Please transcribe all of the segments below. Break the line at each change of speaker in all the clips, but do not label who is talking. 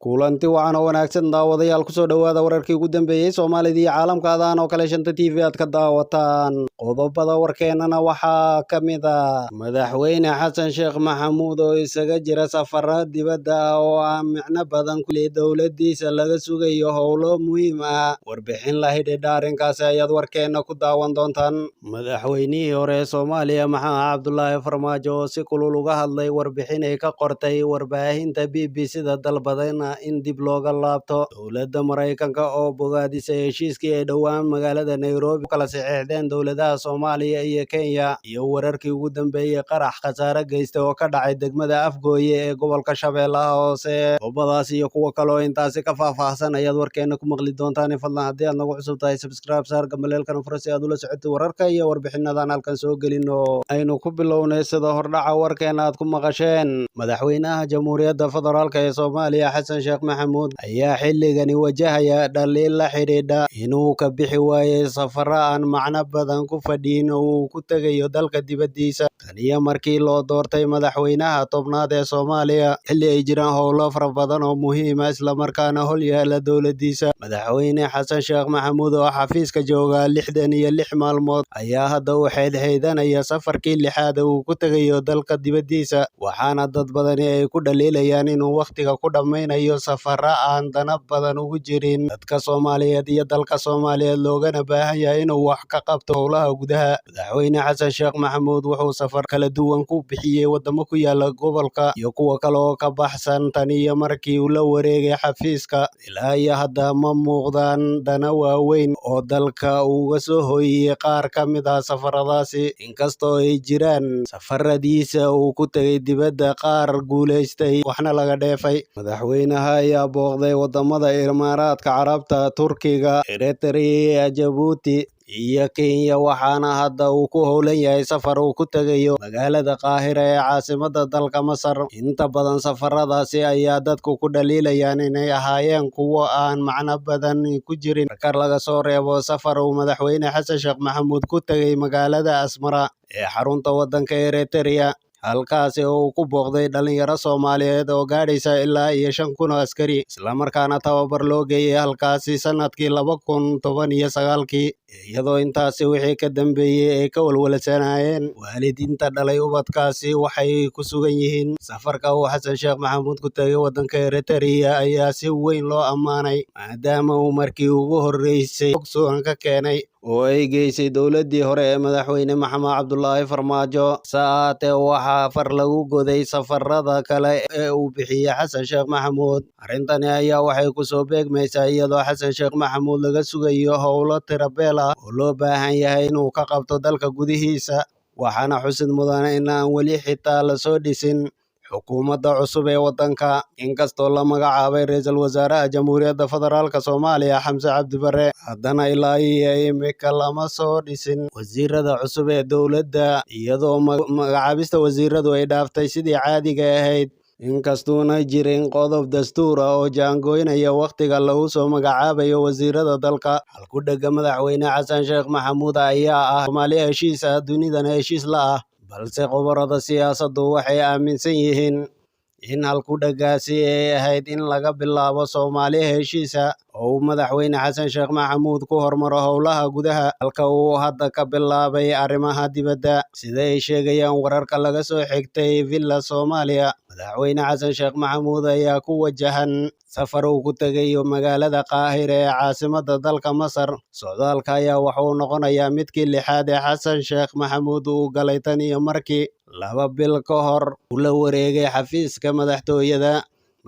kulanti wacan oo wanaagsan daawadayaal ku soo dhawaada wararkii ugu dambeeyay Soomaalida iyo caalamka adaan oo kale shanta TV aad ka daawataan qodobada warkeenana waxaa kamid ah madaxweyne Xasan Sheekh Maxamuud oo isaga jira safarada dibadda oo aan micno badan ku leeyahay dawladdiisa laga sugayo howlo muhiim ah warbixin la xidhiidha arrinkaas ayaad warkeena ku daawan doontaan madaxweynihii hore ee Soomaaliya Maxamed Cabdullaahi Farmaajo oo si kulul uga hadlay warbixin ay ka qortay warbaahinta BBC-da dalbadayna in dib looga laabto dowladda Mareykanka oo bogaadisay heshiiskii ay dhowaan magaalada Nairobi kala saxiixdeen dowladaha Soomaaliya iyo Kenya iyo wararkii ugu dambeeyay qarax khasaare geystay oo ka dhacay degmada Afgooye ee gobolka Shabeellaha Hoose qodobadaas iyo kuwa kale oo intaasi ka faahfaahsan ayaad warkeena ku maqli doontaan fadlan haddii aad nagu cusub tahay subscribe saar gambaleelkana furo si aad ula socotid wararka iyo warbixinadan halkan soo gelino aynu ku bilownay sida hordhaca warkeena aad ku maqasheen madaxweynaha Jamhuuriyadda Federaalka ee Soomaaliya Xasan Sheekh Maxamuud ayaa xilligani wajahaya dhaliil la xidhiidha inuu ka bixi waayay safaro aan macno badan ku fadhiin oo uu ku tegayo dalka dibaddiisa tan iyo markii loo doortay madaxweynaha tobnaad ee Soomaaliya xilli ay jiraan howlo fara badan oo muhiim ah isla markaana hol yaala dowladdiisa madaxweyne Xasan Sheekh Maxamuud oo xafiiska jooga 66 maalmood ayaa hadda u xeedxeedanaya safarkii lixaad uu ku tegayo dalka dibaddiisa waxaana dad badani ay ku dhaliilayaan inuu waqtiga ku dhammaynayo safara aan dana badan ugu jirin dadka Soomaaliyeed iyo dalka Soomaaliyeed loogana baahan yahay inuu wax ka qabto howlaha gudaha madaxweyne Xasan Sheekh Maxamuud wuxuu safar kala duwan ku bixiyay wadamo ku yaala gobolka iyo kuwa kale oo ka baxsan tan iyo markii uu la wareegay xafiiska ilaa iyo hadda ma muuqdaan dana waaweyn oo dalka uga soo hooyiyay qaar ka mid ah safaradaasi inkastoo ay jiraan safaradiisa uu ku tegay dibadda qaar guulaystay waxna laga dheefay madaxweynaha ayaa booqday wadamada Imaaraadka Carabta Turkiga Eritrea Djibouti iyo Kenya waxaana hadda uu ku howlan yahay safar uu ku tegayo magaalada Qaahira ee caasimadda dalka Masar inta badan safaradaasi ayaa dadku ku dhaliilayaan inay ahaayeen kuwo aan macno badan ku jirin marka laga soo reebo safar uu madaxweyne Xasan Sheekh Maxamuud ku tegay magaalada Asmara ee xarunta waddanka Eritrea halkaasi oo uu ku booqday dhalinyaro Soomaaliyeed oo gaadhaysa ilaa iyo 5,000 oo askari isla markaana tababar loo geeyay halkaasi sanadkii 2019 iyadoo intaasi wixii ka dambeeyay ay ka walwalsanaayeen waalidiinta dhalay ubadkaasi waxay ku sugan yihiin safarka uu Xasan Sheekh Maxamuud ku tegay waddanka Eritrea ayaa si weyn loo ammaanay maadaama uu markii ugu horeysay sugan ka keenay oo ay geysay dowladdii hore ee madaxweyne Maxamed Cabdullaahi Farmaajo saate waxaa far lagu goday safarada kale ee uu bixiyay Xasan Sheekh Maxamuud arrintani ayaa waxay ku soo beegmaysaa iyadoo Xasan Sheekh Maxamuud laga sugayo howlo tirabeel ah oo loo baahan yahay inuu ka qabto dalka gudihiisa waxaana xusid mudan in aan weli xitaa la soo dhisin xukuumadda cusub ee waddanka inkastoo la magacaabay ra'iisul wasaaraha Jamhuuriyadda Federaalka Soomaaliya Xamse Cabdi Barre haddana ilaa iyo imika lama soo dhisin wasiirada cusub ee dowladda iyadoo magacaabista wasiiradu ay dhaaftay sidii caadiga ahayd inkastuuna jirin qodob dastuur ah oo jaangoynaya waqtiga lagu soo magacaabayo wasiirada dalka halku dhega madaxweyne Xasan Sheekh Maxamuud ayaa ah Soomaaliya heshiis ah dunidana heshiis la ah balse khubarada siyaasaddu waxay aaminsan yihiin in halku dhagaasi ay ahayd in laga bilaabo Soomaaliya heshiisa oo madaxweyne Xasan Sheekh Maxamuud ku hormaro howlaha gudaha halka uu hadda ka bilaabay arrimaha dibadda sida ay sheegayaan wararka laga soo xigtay Villa Soomaaliya madaxweyne Xasan Sheekh Maxamuud ayaa ku wajahan safar uu ku tegayo magaalada Qaahira ee caasimadda dalka Masar socdaalka ayaa wuxuu noqonayaa midkii lixaad ee Xasan Sheekh Maxamuud uu galay tan iyo markii 2 bil ka hor uu la wareegay xafiiska madaxtooyada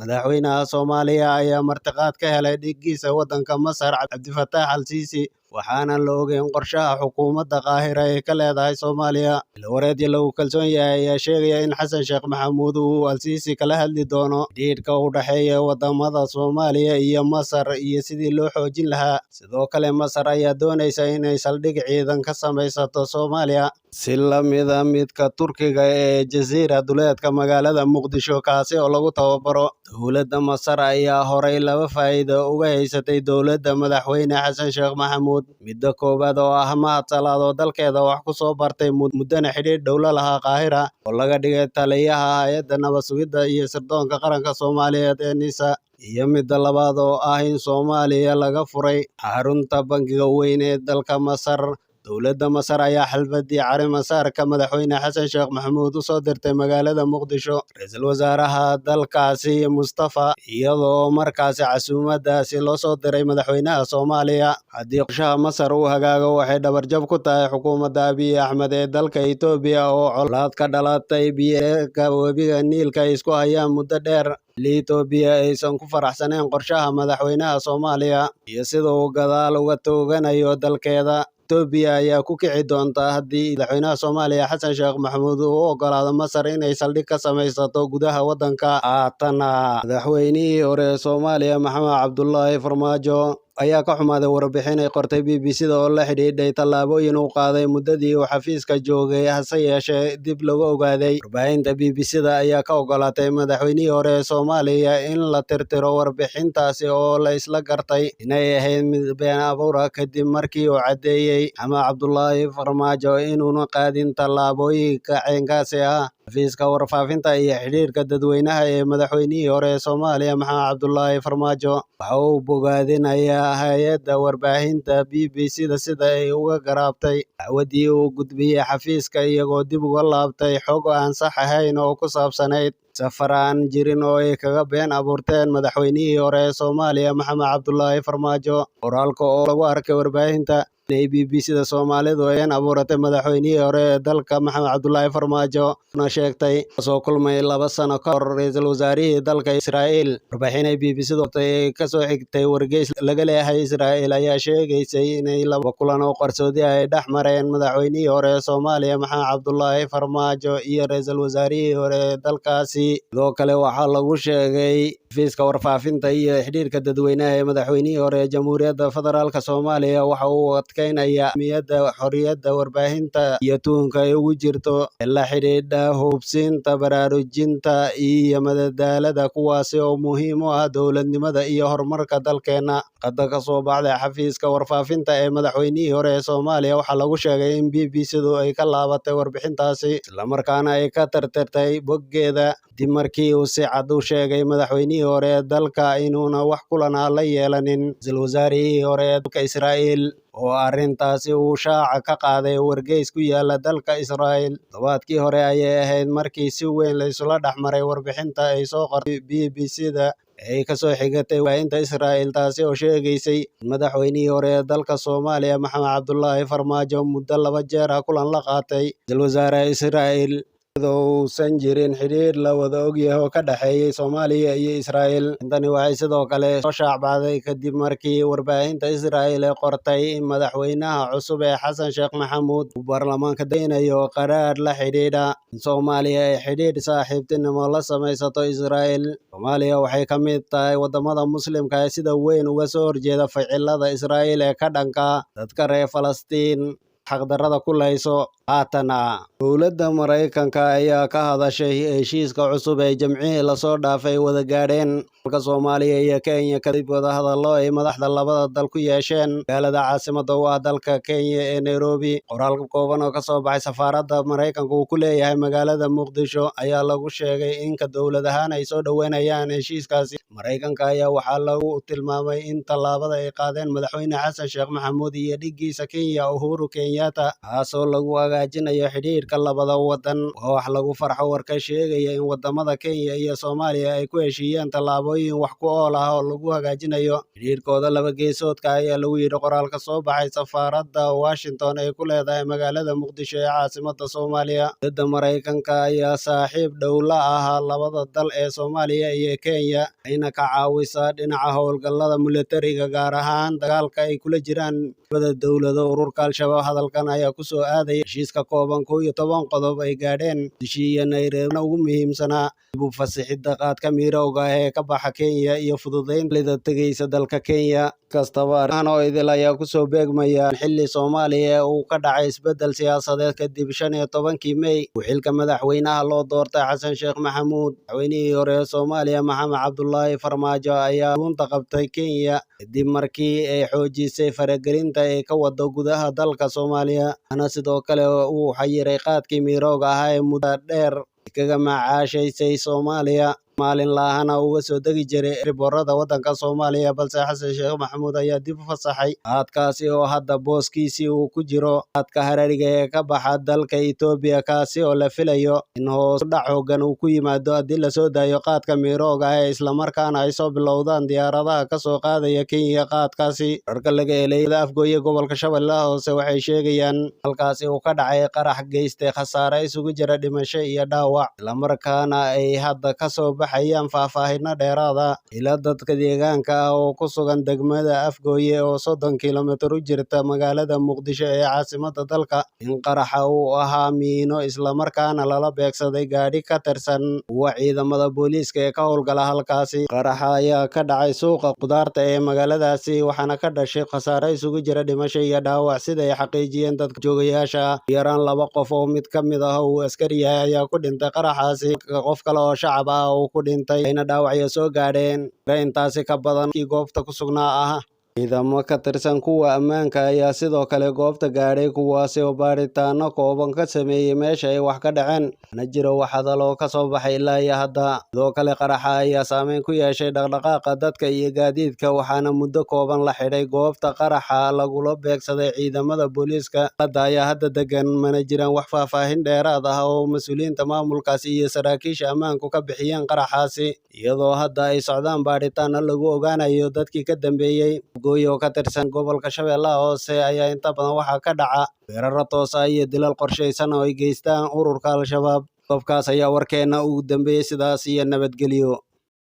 madaxweynaha Soomaaliya ayaa martiqaad ka helay dhigiisa waddanka Masar Cabdifataax Al-Siisi waxaana la ogeyn qorshaha xukuumadda Qaahira ee ka leedahay Soomaaliya wareedyo lagu kalsoon yahay ayaa sheegaya in Xasan Sheekh Maxamuud uu Al-Siisi kala hadli doono xidhiidhka u dhaxeeya wadamada Soomaaliya iyo Masar iyo sidii loo xoojin lahaa sidoo kale Masar ayaa doonaysa inay saldhig ciidan ka samaysato Soomaaliya si la midka Turkiga ee Jasiira duleedka magaalada Muqdisho kaasi oo lagu tababaro dowladda Masar ayaa horay laba faa'iido uga haysatay dowladda madaxweyne Xasan Sheekh Maxamuud. Midda koowaad oo ah Mahad Salaad oo dalkeeda wax ku soo bartay muddana xidhiidh dhow la lahaa Qaahira, oo laga dhigay taliyaha hay'adda nabad sugidda iyo sirdoonka qaranka Soomaaliyeed ee NISA. Iyo midda labaad oo ah in Soomaaliya laga furay xarunta bangiga weyn ee dalka Masar. Dowladda Masar ayaa xalfadii caleemo-saarka madaxweyne Xasan Sheekh Maxamuud u soo dirtay magaalada Muqdisho ra'iisul wasaaraha dalkaasi Mustafa, iyadoo markaasi casuumadaasi loo soo diray madaxweynaha Soomaaliya. Haddii qorshaha Masar uu hagaago, waxay dhabarjab ku tahay xukuumadda Abiy Axmed ee dalka Itoobiya oo colaad ka dhalatay biyaha webiga Niilka ay isku hayaan muddo dheer. Itoobiya aysan ku faraxsanayn qorshaha madaxweynaha Soomaaliya iyo sida uu gadaal uga tooganayo dalkeeda. Itoobiya ayaa ku kici doonta haddii madaxweynaha Soomaaliya Xasan Sheekh Maxamuud uu u oggolaado Masar inay saldhig ka samaysato gudaha waddanka. Haatana madaxweynihii hore ee Soomaaliya Maxamed Cabdullaahi Farmaajo ayaa ka xumaaday warbixin ay qortay BBC-da oo la xidhiidhay tallaabooyin uu qaaday muddadii uu xafiiska joogay, hase yeeshee dib lagu ogaaday. Warbaahinta BBC-da ayaa ka oggolaatay madaxweynihii hore ee Soomaaliya in la tirtiro warbixintaasi oo la isla gartay inay ahayd mid been abuur ah kadib markii uu caddeeyay Maxamed Cabdullaahi Farmaajo inuuna qaadin tallaabooyinka caynkaasi ah. Xafiiska warfaafinta iyo xiriirka dadweynaha ee madaxweynihii hore ee Soomaaliya Maxamed Cabdullaahi Farmaajo waxa uu bogaadinayaa hay'adda warbaahinta BBC-da sida ay uga garaabtay dacwadii uu gudbiyay xafiiska, iyagoo dib uga laabtay xog aan sax ahayn oo ku saabsanayd safar aan jirin oo ay kaga been abuurteen madaxweynihii hore ee Soomaaliya Maxamed Cabdullaahi Farmaajo. Qoraalka oo lagu arkay warbaahinta inay BBC-da Soomaalidu ay abuuratay madaxweynihii hore ee dalka Maxamed Cabdullaahi Farmaajo una sheegtay soo kulmay 2 sano ka hor ra'iisul wasaarihii dalka Israa'iil. Warbixin ay BBC-du ay ka soo xigtay wargeys laga leeyahay Israa'iil ayaa sheegaysay inay 2 kulan oo qarsoodi ah ay dhex mareen madaxweynihii hore ee Soomaaliya Maxamed Cabdullaahi Farmaajo iyo ra'iisul wasaarihii hore ee dalkaasi. Sidoo kale waxaa lagu sheegay xafiiska warfaafinta iyo xiriirka dadweynaha ee madaxweynihii hore ee Jamhuuriyadda Federaalka Soomaaliya waxa uu adkeynaya ahmiyadda xorriyadda warbaahinta iyo tuhunka ay ugu jirto ee la xidhiidha hubsinta, baraarujinta iyo madadaalada, kuwaasi oo muhiim u ah dowladnimada iyo horumarka dalkeena. Qadda ka soo baxday xafiiska warfaafinta ee madaxweynihii hore ee Soomaaliya waxaa lagu sheegay in BBC-du ay ka laabatay warbixintaasi, islamarkaana ay ka tirtirtay boggeeda dib markii uu si cad u sheegay madaxweynihii hore ee dalka inuuna wax kulan ah la yeelanin ra'iisul wasaarihii hore ee dalka Israa'iil, oo arrintaasi uu shaaca ka qaaday wargeys ku yaala dalka Israa'iil. Todobaadkii hore ayay ahayd markii si weyn la isula dhex maray warbixinta ay soo qortay BBC-da ay ka soo xigatay warbaahinta Israa'iil, taasi oo sheegaysay in madaxweynihii hore ee dalka Soomaaliya Maxamed Cabdullaahi Farmaajo muddo 2 jeer ah kulan la qaatay ra'iisul wasaaraha Israa'iil, iyadoo uusan jirin xidhiidh la wada ogyahay oo ka dhexeeyay Soomaaliya iyo Israa'iil. Tani waxay sidoo kale soo shaacbacday kadib markii warbaahinta Israa'iil ay qortay in madaxweynaha cusub ee Xasan Sheekh Maxamuud uu baarlamaanka daynayo qaraar la xidhiidha in Soomaaliya ay xidhiidh saaxiibtinimo la samaysato Israa'iil. Soomaaliya waxay ka mid tahay waddamada Muslimka ee sida weyn uga soo horjeeda ficilada Israa'iil ee ka dhanka ah dadka reer Falastiin xaqdarrada ku leyso. Haatana dowladda Maraykanka ayaa ka hadashay heshiiska cusub ee Jimcihii lasoo dhaafay wada gaadheen dalka Soomaaliya iyo Kenya kadib wadahadallo ay madaxda labada dal ku yeesheen magaalada caasimadda u ah dalka Kenya ee Nairobi. Qoraal kooban oo ka soo baxay safaaradda Maraykanka uu ku leeyahay magaalada Muqdisho ayaa lagu sheegay in dowlad ahaan ay soo dhoweynayaan heshiiskaasi. Maraykanka ayaa waxaa lagu tilmaamay in tallaabada ay qaadeen madaxweyne Xasan Sheekh Maxamuud iyo dhiggiisa Kenya Uhuru Kenyatta, taasoo lagu hagaajinayo xidhiidhka labada waddan. Waa wax lagu farxo warka sheegaya in waddamada Kenya iyo Soomaaliya ay ku heshiiyeen tallaabooyin wax ku ool ah oo lagu hagaajinayo xidhiidhkooda laba geesoodka ah, ayaa lagu yidhi qoraal ka soo baxay safaaradda Washington ee ku leedahay magaalada Muqdisho ee caasimadda Soomaaliya. Dowladda Maraykanka ayaa saaxiib dhow la ah labada dal ee Soomaaliya iyo Kenya, ayna ka caawisaa dhinaca howlgallada militariga, gaar ahaan dagaalka ay kula jiraan labada dowladood ururka Al-Shabaab. Hadalkan ayaa ku soo aadaya heshiis heshiis ka kooban 11 qodob ay gaadheen heshiiya Nairobi ugu muhiimsanaa dib u fasixidda qaadka mirooga ah ee ka baxa Kenya iyo fududeynta tegaysa dalka Kenya. Kastaba arrimahan oo idil ayaa kusoo beegmaya xilli Soomaaliya uu ka dhacay isbeddel siyaasadeed kadib 15 May uu xilka madaxweynaha loo doortay Xasan Sheekh Maxamuud. Madaxweynihii hore ee Soomaaliya Maxamed Cabdullaahi Farmaajo ayaa lunta qabtay Kenya kadib markii ay xoojisay faragelinta ay ka wado gudaha dalka Soomaaliya, waxaana sidoo kale uu xayiray qaadkii mirooga ahaa ee muddo dheer kaga macaashaysay Soomaaliya maalin laahana uga soo degi jiray riboorada waddanka Soomaaliya, balse Xasan Sheekh Maxamuud ayaa dib u fasaxay qaadkaasi oo hadda booskiisii uu ku jiro qaadka harariga ee ka baxa dalka Itoobiya, kaasi oo la filayo in hoos u dhac xooggan uu ku yimaado haddii la soo daayo qaadka mirooga ah islamarkaana ay soo bilowdaan diyaaradaha ka soo qaadaya Kenya qaadkaasi. Wararka laga helay Afgooye gobolka Shabeellaha Hoose waxay sheegayaan halkaasi uu ka dhacay qarax geystay khasaare isugu jira dhimasho iyo dhaawac, islamarkaana ay hadda ka soo baxayaan faahfaahinno dheeraada. Ila dadka deegaanka ah oo ku sugan degmada Afgooye oo 30 kiilomitir u jirta magaalada Muqdisho ee caasimadda dalka, in qaraxa uu ahaa miino islamarkaana lala beegsaday gaadhi ka tirsan kuwa ciidamada booliiska ee ka howlgala halkaasi. Qaraxa ayaa ka dhacay suuqa khudaarta ee magaaladaasi waxaana ka dhashay khasaare isugu jira dhimasho iyo dhaawac sida ay xaqiijiyeen dadka joogayaasha ah. Ugu yaraan 2 qof oo mid ka mid ah uu askari yahay ayaa ku dhintay qaraxaasi, qof kale oo shacab ah uu ku dhintay ayna dhaawacyo soo gaadheen. Intaasi ka badan kii goobta ku sugnaa ah. Ciidamo ka tirsan kuwa ammaanka ayaa sidoo kale goobta gaadhay, kuwaasi oo baaritaano kooban ka sameeyey meesha ay wax ka dhaceen, mana jiro wax hadal oo ka soo baxay ilaa iyo hadda. Sidoo kale qaraxa ayaa saameyn ku yeeshay dhaqdhaqaaqa dadka iyo gaadiidka, waxaana muddo kooban la xidhay goobta qaraxa lagula beegsaday ciidamada booliiska. Xaaladda ayaa hadda degan, mana jiraan wax faahfaahin dheeraad ah oo mas'uuliyiinta maamulkaasi iyo saraakiisha ammaanku ka bixiyeen qaraxaasi, iyadoo hadda ay socdaan baaritaano lagu ogaanayo dadkii ka dambeeyey. Afgooye oo ka tirsan gobolka Shabeellaha Hoose ayaa inta badan waxaa ka dhaca weeraro toos ah iyo dilal qorshaysan oo ay geystaan ururka Al-Shabaab. Qodobkaas ayaa warkeena ugu dambeeyey, sidaas iyo nabadgelyo.